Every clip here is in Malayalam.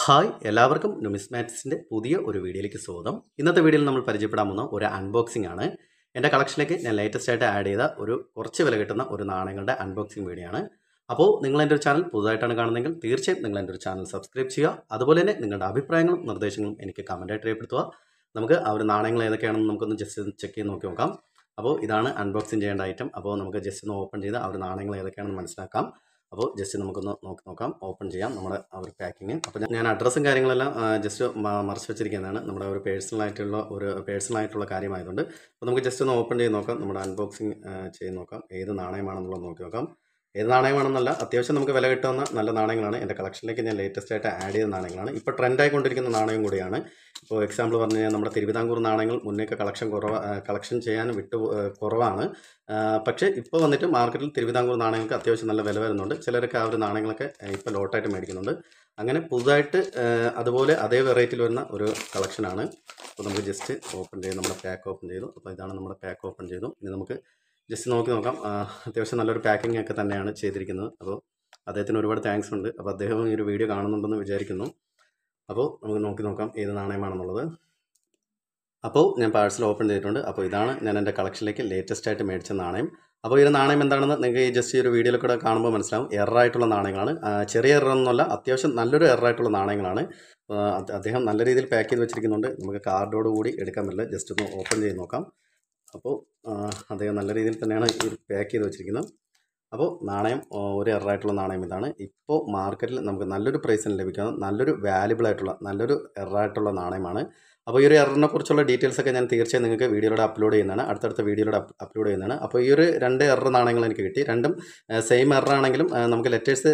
ഹായ് എല്ലാവർക്കും ന്യൂമിസ്മാറ്റിക്സിൻ്റെ പുതിയ ഒരു വീഡിയോയിലേക്ക് സ്വാഗതം. ഇന്നത്തെ വീഡിയോയിൽ നമ്മൾ പരിചയപ്പെടാൻ പോകുന്ന ഒരു അൺബോക്സിംഗ് ആണ്. എൻ്റെ കളക്ഷനിലേക്ക് ഞാൻ ലേറ്റസ്റ്റ് ആയിട്ട് ആഡ് ചെയ്ത ഒരു കുറച്ച് വില കിട്ടുന്ന ഒരു നാണയങ്ങളുടെ അൺബോക്സിംഗ് വീഡിയോ ആണ്. അപ്പോൾ നിങ്ങൾ എൻ്റെ ഒരു ചാനൽ പുതുതായിട്ടാണ് കാണുന്നതെങ്കിൽ തീർച്ചയായും നിങ്ങൾ എൻ്റെ ഒരു ചാനൽ സബ്സ്ക്രൈബ് ചെയ്യുക. അതുപോലെ തന്നെ നിങ്ങളുടെ അഭിപ്രായങ്ങളും നിർദ്ദേശങ്ങളും എനിക്ക് കമൻറ്റായിട്ട് രേഖപ്പെടുത്തുക. നമുക്ക് ആ ഒരു നാണയങ്ങൾ ഏതൊക്കെയാണെന്ന് നമുക്കൊന്ന് ജസ്റ്റ് ചെക്ക് ചെയ്ത് നോക്കാം. അപ്പോൾ ഇതാണ് അൺബോക്സിംഗ് ചെയ്യേണ്ട ഐറ്റം. അപ്പോൾ നമുക്ക് ജസ്റ്റ് ഒന്ന് ഓപ്പൺ ചെയ്ത് ആ ഒരു നാണയങ്ങൾ ഏതൊക്കെയാണെന്ന് മനസ്സിലാക്കാം. അപ്പോൾ ജസ്റ്റ് നമുക്കൊന്ന് നോക്കാം, ഓപ്പൺ ചെയ്യാം നമ്മുടെ ആ ഒരു പാക്കിങ്. അപ്പോൾ ഞാൻ അഡ്രസ്സും കാര്യങ്ങളെല്ലാം ജസ്റ്റ് മറച്ച് വെച്ചിരിക്കുന്നതാണ്, നമ്മുടെ ഒരു പേഴ്സണലായിട്ടുള്ള കാര്യമായതുകൊണ്ട്. അപ്പോൾ നമുക്ക് ജസ്റ്റ് ഒന്ന് ഓപ്പൺ ചെയ്ത് നോക്കാം, നമ്മുടെ അൺബോക്സിങ് ചെയ്ത് നോക്കാം, ഏത് നാണയമാണെന്നുള്ളത് നോക്കി നോക്കാം. ഏത് നാണയമാണെന്നല്ല, അത്യാവശ്യം നമുക്ക് വില കിട്ടുന്ന നല്ല നാണയങ്ങളാണ്. എൻ്റെ കളക്ഷനിലേക്ക് ഞാൻ ലേറ്റസ്റ്റ് ആയിട്ട് ആഡ് ചെയ്ത നാണയങ്ങളാണ്. ഇപ്പോൾ ട്രെൻഡായിക്കൊണ്ടിരിക്കുന്ന നാണയം കൂടിയാണ്. ഇപ്പോൾ എക്സാമ്പിൾ പറഞ്ഞു കഴിഞ്ഞാൽ നമ്മുടെ തിരുവിതാംകൂർ നാണയങ്ങൾ മുന്നേക്ക് കളക്ഷൻ ചെയ്യാൻ കുറവാണ്. പക്ഷേ ഇപ്പോൾ വന്നിട്ട് മാർക്കറ്റിൽ തിരുവിതാംകൂർ നാണയങ്ങൾക്ക് അത്യാവശ്യം നല്ല വില വരുന്നുണ്ട്. ചിലരൊക്കെ ആ ഒരു നാണയങ്ങളൊക്കെ ഇപ്പോൾ ലോട്ടായിട്ട് മേടിക്കുന്നുണ്ട്. അങ്ങനെ പുതുതായിട്ട് അതുപോലെ അതേ വെറൈറ്റിയിൽ വരുന്ന ഒരു കളക്ഷനാണ്. അപ്പോൾ നമുക്ക് ജസ്റ്റ് ഓപ്പൺ ചെയ്ത് നമ്മുടെ പാക്ക് ഓപ്പൺ ചെയ്തു. അപ്പോൾ ഇതാണ് നമ്മുടെ പാക്ക് ഓപ്പൺ ചെയ്തു. ഇനി നമുക്ക് ജസ്റ്റ് നോക്കാം. അത്യാവശ്യം നല്ലൊരു പാക്കിംഗ് ഒക്കെ തന്നെയാണ് ചെയ്തിരിക്കുന്നത്. അപ്പോൾ അദ്ദേഹത്തിന് ഒരുപാട് താങ്ക്സ് ഉണ്ട്. അപ്പോൾ അദ്ദേഹം ഈ ഒരു വീഡിയോ കാണുന്നുണ്ടെന്ന് വിചാരിക്കുന്നു. അപ്പോൾ നമുക്ക് നോക്കാം ഏത് നാണയമാണെന്നുള്ളത്. അപ്പോൾ ഞാൻ പാഴ്സൽ ഓപ്പൺ ചെയ്തിട്ടുണ്ട്. അപ്പോൾ ഇതാണ് ഞാൻ എൻ്റെ കളക്ഷനിലേക്ക് ലേറ്റസ്റ്റ് ആയിട്ട് മേടിച്ച നാണയം. അപ്പോൾ ഈ ഒരു നാണയം എന്താണെന്ന് നിങ്ങൾക്ക് ഈ ജസ്റ്റ് ഈ ഒരു വീഡിയോയിൽ കൂടെ കാണുമ്പോൾ മനസ്സിലാവും. എററായിട്ടുള്ള നാണയങ്ങളാണ്. ചെറിയ എററൊന്നുമല്ല, അത്യാവശ്യം നല്ലൊരു എററായിട്ടുള്ള നാണയങ്ങളാണ്. അദ്ദേഹം നല്ല രീതിയിൽ പാക്ക് ചെയ്ത് വെച്ചിരിക്കുന്നുണ്ട്. നമുക്ക് കാർഡോട് കൂടി എടുക്കാൻ പറ്റില്ല. ജസ്റ്റ് ഒന്ന് ഓപ്പൺ ചെയ്ത് നോക്കാം. അപ്പോൾ അദ്ദേഹം നല്ല രീതിയിൽ തന്നെയാണ് ഈ പാക്ക് ചെയ്ത് വെച്ചിരിക്കുന്നത്. അപ്പോൾ നാണയം ഒരു എററായിട്ടുള്ള നാണയം ഇതാണ്. ഇപ്പോൾ മാർക്കറ്റിൽ നമുക്ക് നല്ലൊരു പ്രൈസിന് ലഭിക്കുന്ന നല്ലൊരു വാല്യുബിൾ ആയിട്ടുള്ള നല്ലൊരു എററായിട്ടുള്ള നാണയമാണ്. അപ്പോൾ ഈ ഒരു എററിനെ കുറിച്ചുള്ള ഡീറ്റെയിൽസൊക്കെ ഞാൻ തീർച്ചയായും നിങ്ങൾക്ക് വീഡിയോയിലൂടെ അപ്ലോഡ് ചെയ്യുന്നതാണ്, അടുത്തടുത്ത വീഡിയോയിലൂടെ അപ്ലോഡ് ചെയ്യുന്നതാണ്. അപ്പോൾ ഈ ഒരു 2 എറർ നാണയങ്ങൾ എനിക്ക് കിട്ടി. രണ്ടും സെയിം എററാണെങ്കിലും നമുക്ക് ലെറ്റേഴ്സ്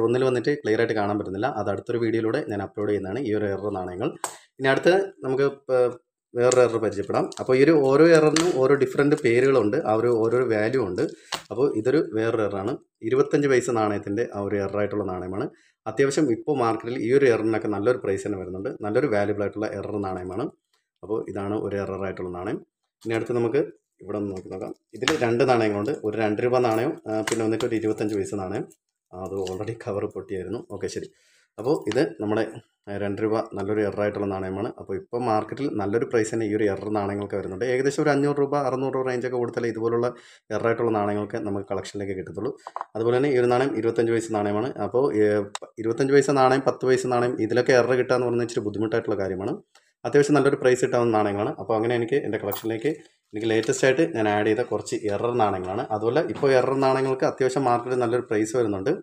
ഒന്നിൽ വന്നിട്ട് ക്ലിയർ ആയിട്ട് കാണാൻ പറ്റുന്നില്ല. അത് അടുത്തൊരു വീഡിയോയിലൂടെ ഞാൻ അപ്ലോഡ് ചെയ്യുന്നതാണ് ഈ ഒരു എറർ നാണയങ്ങൾ. ഇനി അടുത്ത് നമുക്ക് വേറൊരു എറർ പരിചയപ്പെടാം. അപ്പോൾ ഈ ഒരു ഓരോ എററിനും ഓരോ ഡിഫറെൻറ്റ് പേരുകളുണ്ട്, ആ ഒരു ഓരോ വാല്യൂ ഉണ്ട്. അപ്പോൾ ഇതൊരു വേറൊരു എററാണ്. 25 പൈസ നാണയത്തിൻ്റെ ആ ഒരു എററായിട്ടുള്ള നാണയമാണ്. അത്യാവശ്യം ഇപ്പോൾ മാർക്കറ്റിൽ ഈ ഒരു എററിനൊക്കെ നല്ലൊരു പ്രൈസ് തന്നെ വരുന്നുണ്ട്. നല്ലൊരു വാല്യുബിൾ ആയിട്ടുള്ള എറർ നാണയമാണ്. അപ്പോൾ ഇതാണ് ഒരു എററായിട്ടുള്ള നാണയം. ഇനി അടുത്ത് നമുക്ക് ഇവിടെ ഒന്ന് നോക്കാം. ഇതിൽ 2 നാണയങ്ങളുണ്ട്. ഒരു 2 രൂപ നാണയം, പിന്നെ വന്നിട്ട് ഒരു 25 പൈസ നാണയം. അത് ഓൾറെഡി കവർ പൊട്ടിയായിരുന്നു. ഓക്കെ, ശരി. അപ്പോൾ ഇത് നമ്മുടെ 2 രൂപ നല്ലൊരു എററായിട്ടുള്ള നാണയമാണ്. അപ്പോൾ ഇപ്പോൾ മാർക്കറ്റിൽ നല്ലൊരു പ്രൈസ് തന്നെ ഈ ഒരു എറർ നാണയങ്ങൾക്ക് വരുന്നുണ്ട്. ഏകദേശം ഒരു 500 രൂപ 600 രൂപ റേഞ്ചൊക്കെ കൊടുത്താലേ ഇതുപോലുള്ള എററായിട്ടുള്ള നാണയങ്ങൾക്ക് നമുക്ക് കളക്ഷനിലേക്ക് കിട്ടത്തുള്ളൂ. അതുപോലെ തന്നെ ഈ ഒരു നാണയം 25 പൈസ നാണയമാണ്. അപ്പോൾ 25 പൈസ നാണയം, 10 പൈസ നാണയം, ഇതിലൊക്കെ എറർ കിട്ടുക എന്ന് പറഞ്ഞാൽ ഇച്ചിരി ബുദ്ധിമുട്ടായിട്ടുള്ള കാര്യമാണ്. അത്യാവശ്യം നല്ലൊരു പ്രൈസ് കിട്ടാവുന്ന നാണയങ്ങളാണ്. അപ്പോൾ അങ്ങനെ എനിക്ക് എൻ്റെ കളക്ഷനിലേക്ക് ലേറ്റസ്റ്റ് ആയിട്ട് ഞാൻ ആഡ് ചെയ്ത കുറച്ച് എറർ നാണയങ്ങളാണ്. അതുപോലെ ഇപ്പോൾ എറർ നാണയങ്ങൾക്ക് അത്യാവശ്യം മാർക്കറ്റിൽ നല്ലൊരു പ്രൈസ് വരുന്നുണ്ട്.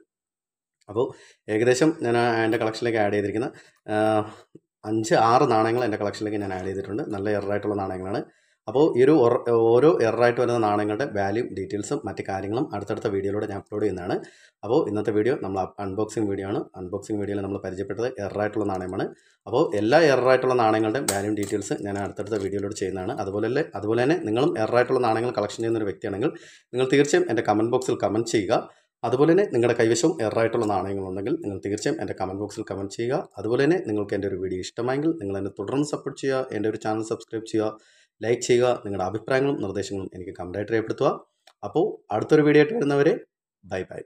അപ്പോൾ ഏകദേശം ഞാൻ എൻ്റെ കളക്ഷനിലേക്ക് ആഡ് ചെയ്തിരിക്കുന്ന 5-6 നാണയങ്ങൾ എൻ്റെ കളക്ഷനിലേക്ക് ഞാൻ ആഡ് ചെയ്തിട്ടുണ്ട്. നല്ല എററായിട്ടുള്ള നാണയങ്ങളാണ്. അപ്പോൾ ഈ ഒരു ഓരോ എററായിട്ട് വരുന്ന നാണയങ്ങളുടെ വാല്യൂ ഡീറ്റെയിൽസും മറ്റ് കാര്യങ്ങളും അടുത്തടുത്ത വീഡിയോയിലൂടെ ഞാൻ അപ്ലോഡ് ചെയ്യുന്നതാണ്. അപ്പോൾ ഇന്നത്തെ വീഡിയോ നമ്മൾ അൺബോക്സിംഗ് വീഡിയോ ആണ്. അൺബോക്സിംഗ് വീഡിയോയിൽ നമ്മൾ പരിചയപ്പെട്ടത് എററായിട്ടുള്ള നാണയമാണ്. അപ്പോൾ എല്ലാ എററായിട്ടുള്ള നാണയങ്ങളുടെ വാല്യൂ ഡീറ്റെയിൽസ് ഞാൻ അടുത്തടുത്ത വീഡിയോയിലൂടെ ചെയ്യുന്നതാണ്. അതുപോലെ തന്നെ നിങ്ങളും എററായിട്ടുള്ള നാണയങ്ങൾ കളക്ഷൻ ചെയ്യുന്ന ഒരു വ്യക്തിയാണെങ്കിൽ നിങ്ങൾ തീർച്ചയായും എൻ്റെ കമൻറ്റ് ബോക്സിൽ കമൻറ്റ് ചെയ്യുക. അതുപോലെ തന്നെ നിങ്ങളുടെ കൈവശവും എററായിട്ടുള്ള നാണയങ്ങളുണ്ടെങ്കിൽ നിങ്ങൾ തീർച്ചയായും എൻ്റെ കമൻറ്റ് ബോക്സിൽ കമൻറ്റ് ചെയ്യുക. അതുപോലെ തന്നെ നിങ്ങൾക്ക് എൻ്റെ ഒരു വീഡിയോ ഇഷ്ടമായെങ്കിൽ നിങ്ങൾ എന്നെ തുടർന്ന് സപ്പോർട്ട് ചെയ്യുക. എൻ്റെ ഒരു ചാനൽ സബ്സ്ക്രൈബ് ചെയ്യുക, ലൈക്ക് ചെയ്യുക. നിങ്ങളുടെ അഭിപ്രായങ്ങളും നിർദ്ദേശങ്ങളും എനിക്ക് കമൻറ്റായിട്ട് രേഖപ്പെടുത്തുക. അപ്പോൾ അടുത്തൊരു വീഡിയോ ആയിട്ട് വരുന്നവരെ ബൈ ബൈ.